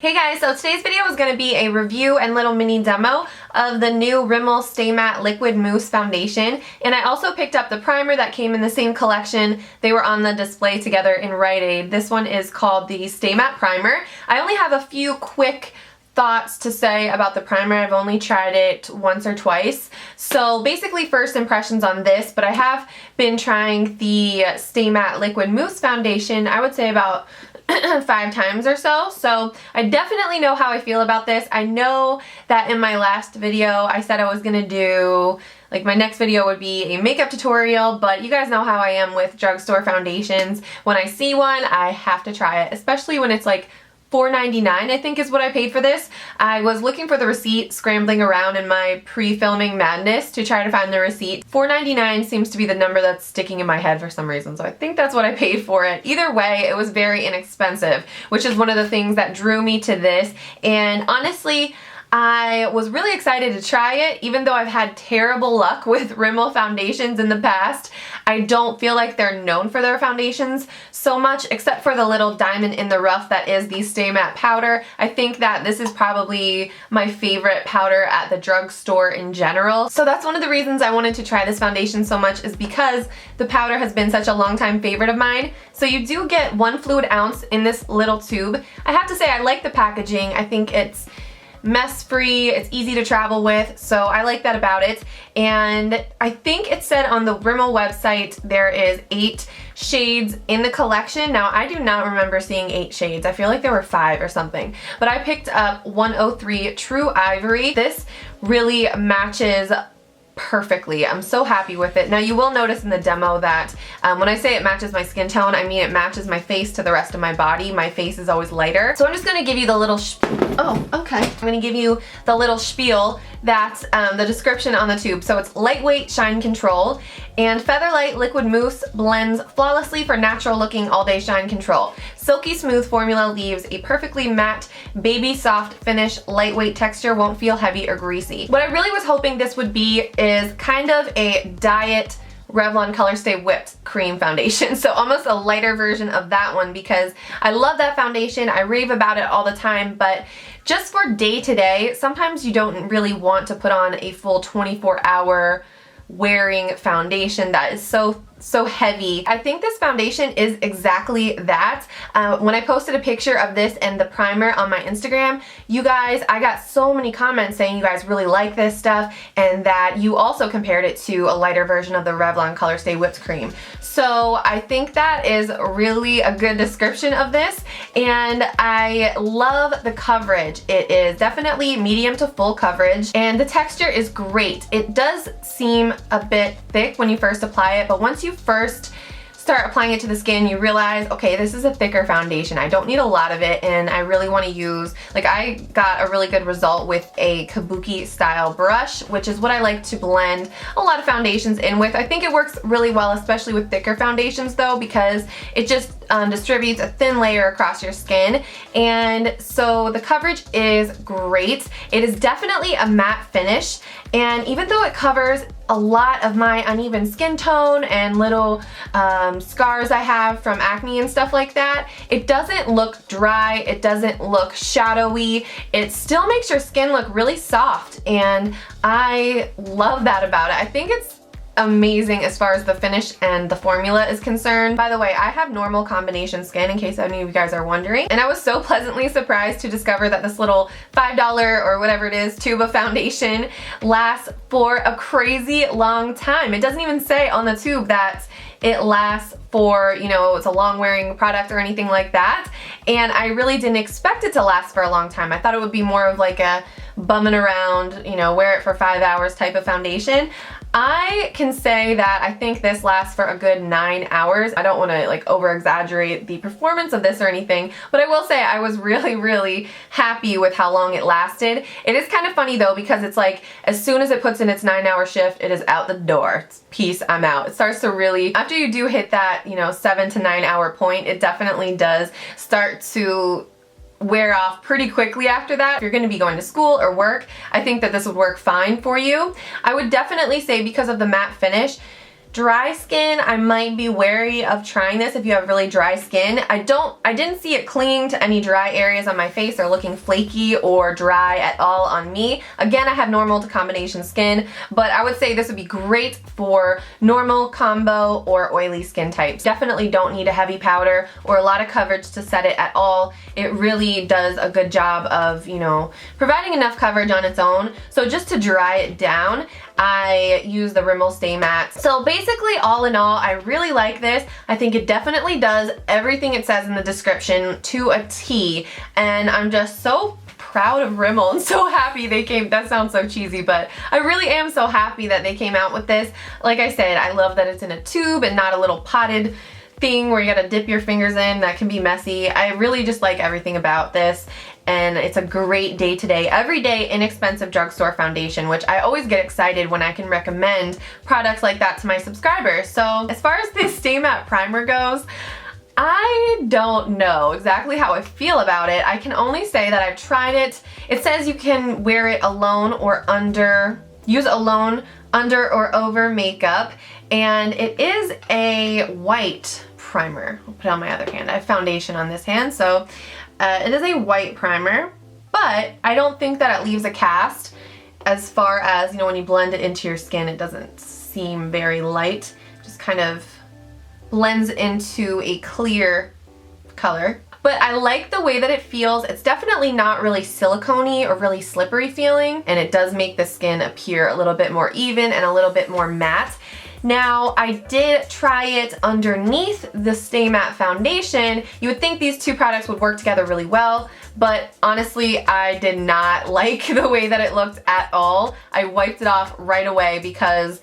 Hey guys, so today's video is going to be a review and little mini demo of the new Rimmel Stay Matte Liquid Mousse Foundation, and I also picked up the primer that came in the same collection. They were on the display together in Rite. This one is called the Stay Matte Primer. I only have a few quick thoughts to say about the primer. I've only tried it once or twice. So basically first impressions on this, but I have been trying the Stay Matte Liquid Mousse Foundation, I would say about 5 times or so. So I definitely know how I feel about this. I know that in my last video I said I was gonna do, like, my next video would be a makeup tutorial, but you guys know how I am with drugstore foundations. When I see one, I have to try it, especially when it's like $4.99 I think is what I paid for this. I was looking for the receipt, scrambling around in my pre-filming madness to try to find the receipt. $4.99 seems to be the number that's sticking in my head for some reason, so I think that's what I paid for it. Either way, it was very inexpensive, which is one of the things that drew me to this, and honestly, I was really excited to try it. Even though I've had terrible luck with Rimmel foundations in the past, I don't feel like they're known for their foundations so much, except for the little diamond in the rough that is the Stay Matte powder. I think that this is probably my favorite powder at the drugstore in general. So that's one of the reasons I wanted to try this foundation so much, is because the powder has been such a long time favorite of mine. So you do get 1 fluid ounce in this little tube. I have to say I like the packaging. I think it's mess-free, it's easy to travel with, so I like that about it. And I think it said on the Rimmel website there is 8 shades in the collection. Now I do not remember seeing 8 shades. I feel like there were 5 or something. But I picked up 103 True Ivory. This really matches perfectly. I'm so happy with it. Now you will notice in the demo that when I say it matches my skin tone, I mean it matches my face to the rest of my body. My face is always lighter. So I'm just going to give you the little I'm going to give you the little spiel that's the description on the tube. So it's lightweight shine control, and Featherlight Liquid Mousse blends flawlessly for natural looking all day shine control. Silky smooth formula leaves a perfectly matte, baby soft finish. Lightweight texture, won't feel heavy or greasy. What I really was hoping this would be is kind of a diet Revlon Color Stay Whipped Cream foundation. So almost a lighter version of that one, because I love that foundation. I rave about it all the time, but just for day to day, sometimes you don't really want to put on a full 24-hour wearing foundation that is so heavy. I think this foundation is exactly that. When I posted a picture of this and the primer on my Instagram, you guys, I got so many comments saying you guys really like this stuff and that you also compared it to a lighter version of the Revlon Color Stay Whipped Cream. So I think that is really a good description of this, and I love the coverage. It is definitely medium to full coverage, and the texture is great. It does seem a bit thick when you first apply it, but once you first start applying it to the skin, you realize, okay, this is a thicker foundation. I don't need a lot of it, and I really want to use, like, I got a really good result with a kabuki style brush, which is what I like to blend a lot of foundations in with. I think it works really well, especially with thicker foundations though, because it just distributes a thin layer across your skin, and so the coverage is great. It is definitely a matte finish, and even though it covers a lot of my uneven skin tone and little scars I have from acne and stuff like that, it doesn't look dry, it doesn't look shadowy, it still makes your skin look really soft, and I love that about it. I think it's amazing as far as the finish and the formula is concerned. By the way, I have normal combination skin, in case any of you guys are wondering, and I was so pleasantly surprised to discover that this little $5 or whatever it is tube of foundation lasts for a crazy long time. It doesn't even say on the tube that it lasts for, you know, it's a long wearing product or anything like that, and I really didn't expect it to last for a long time. I thought it would be more of like a bumming around, you know, wear it for 5 hours type of foundation. I can say that I think this lasts for a good 9 hours. I don't want to like over exaggerate the performance of this or anything, but I will say I was really happy with how long it lasted. It is kind of funny though, because it's like as soon as it puts in its 9-hour shift, it is out the door. It's peace, I'm out. It starts to really, after you do hit that, you know, 7 to 9 hour point, it definitely does start to wear off pretty quickly after that. If you're going to be going to school or work, I think that this would work fine for you. I would definitely say, because of the matte finish, dry skin, I might be wary of trying this if you have really dry skin. I didn't see it clinging to any dry areas on my face or looking flaky or dry at all on me. Again, I have normal to combination skin, but I would say this would be great for normal, combo, or oily skin types. Definitely don't need a heavy powder or a lot of coverage to set it at all. It really does a good job of, you know, providing enough coverage on its own. So just to dry it down, I use the Rimmel Stay Matte. So basically, all in all, I really like this. I think it definitely does everything it says in the description to a T, and I'm just so proud of Rimmel and so happy they came. That sounds so cheesy, but I really am so happy that they came out with this. Like I said, I love that it's in a tube and not a little potted thing where you gotta dip your fingers in. That can be messy. I really just like everything about this, and it's a great day-to-day, everyday, inexpensive drugstore foundation, which I always get excited when I can recommend products like that to my subscribers. So as far as this Stay Matte primer goes, I don't know exactly how I feel about it. I can only say that I've tried it. It says you can wear it alone or under, use alone, under or over makeup, and it is a white primer. I'll put it on my other hand. I have foundation on this hand, so it is a white primer, but I don't think that it leaves a cast. As far as, you know, when you blend it into your skin, it doesn't seem very light. Just kind of blends into a clear color. But I like the way that it feels. It's definitely not really silicone-y or really slippery feeling, and it does make the skin appear a little bit more even and a little bit more matte. Now, I did try it underneath the Stay Matte foundation. You would think these two products would work together really well, but honestly, I did not like the way that it looked at all. I wiped it off right away because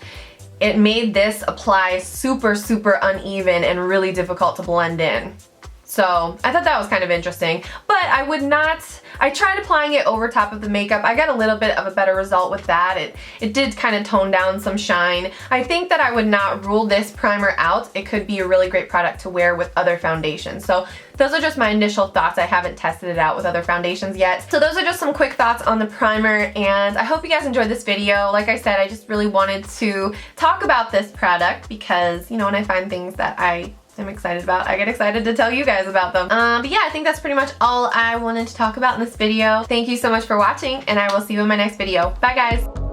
it made this apply super, super uneven and really difficult to blend in. So I thought that was kind of interesting, but I tried applying it over top of the makeup. I got a little bit of a better result with that. It did kind of tone down some shine. I think that I would not rule this primer out. It could be a really great product to wear with other foundations. So those are just my initial thoughts. I haven't tested it out with other foundations yet. So those are just some quick thoughts on the primer, and I hope you guys enjoyed this video. Like I said, I just really wanted to talk about this product because, you know, when I find things that I'm excited about, I get excited to tell you guys about them. But yeah, I think that's pretty much all I wanted to talk about in this video. Thank you so much for watching, and I will see you in my next video. Bye guys!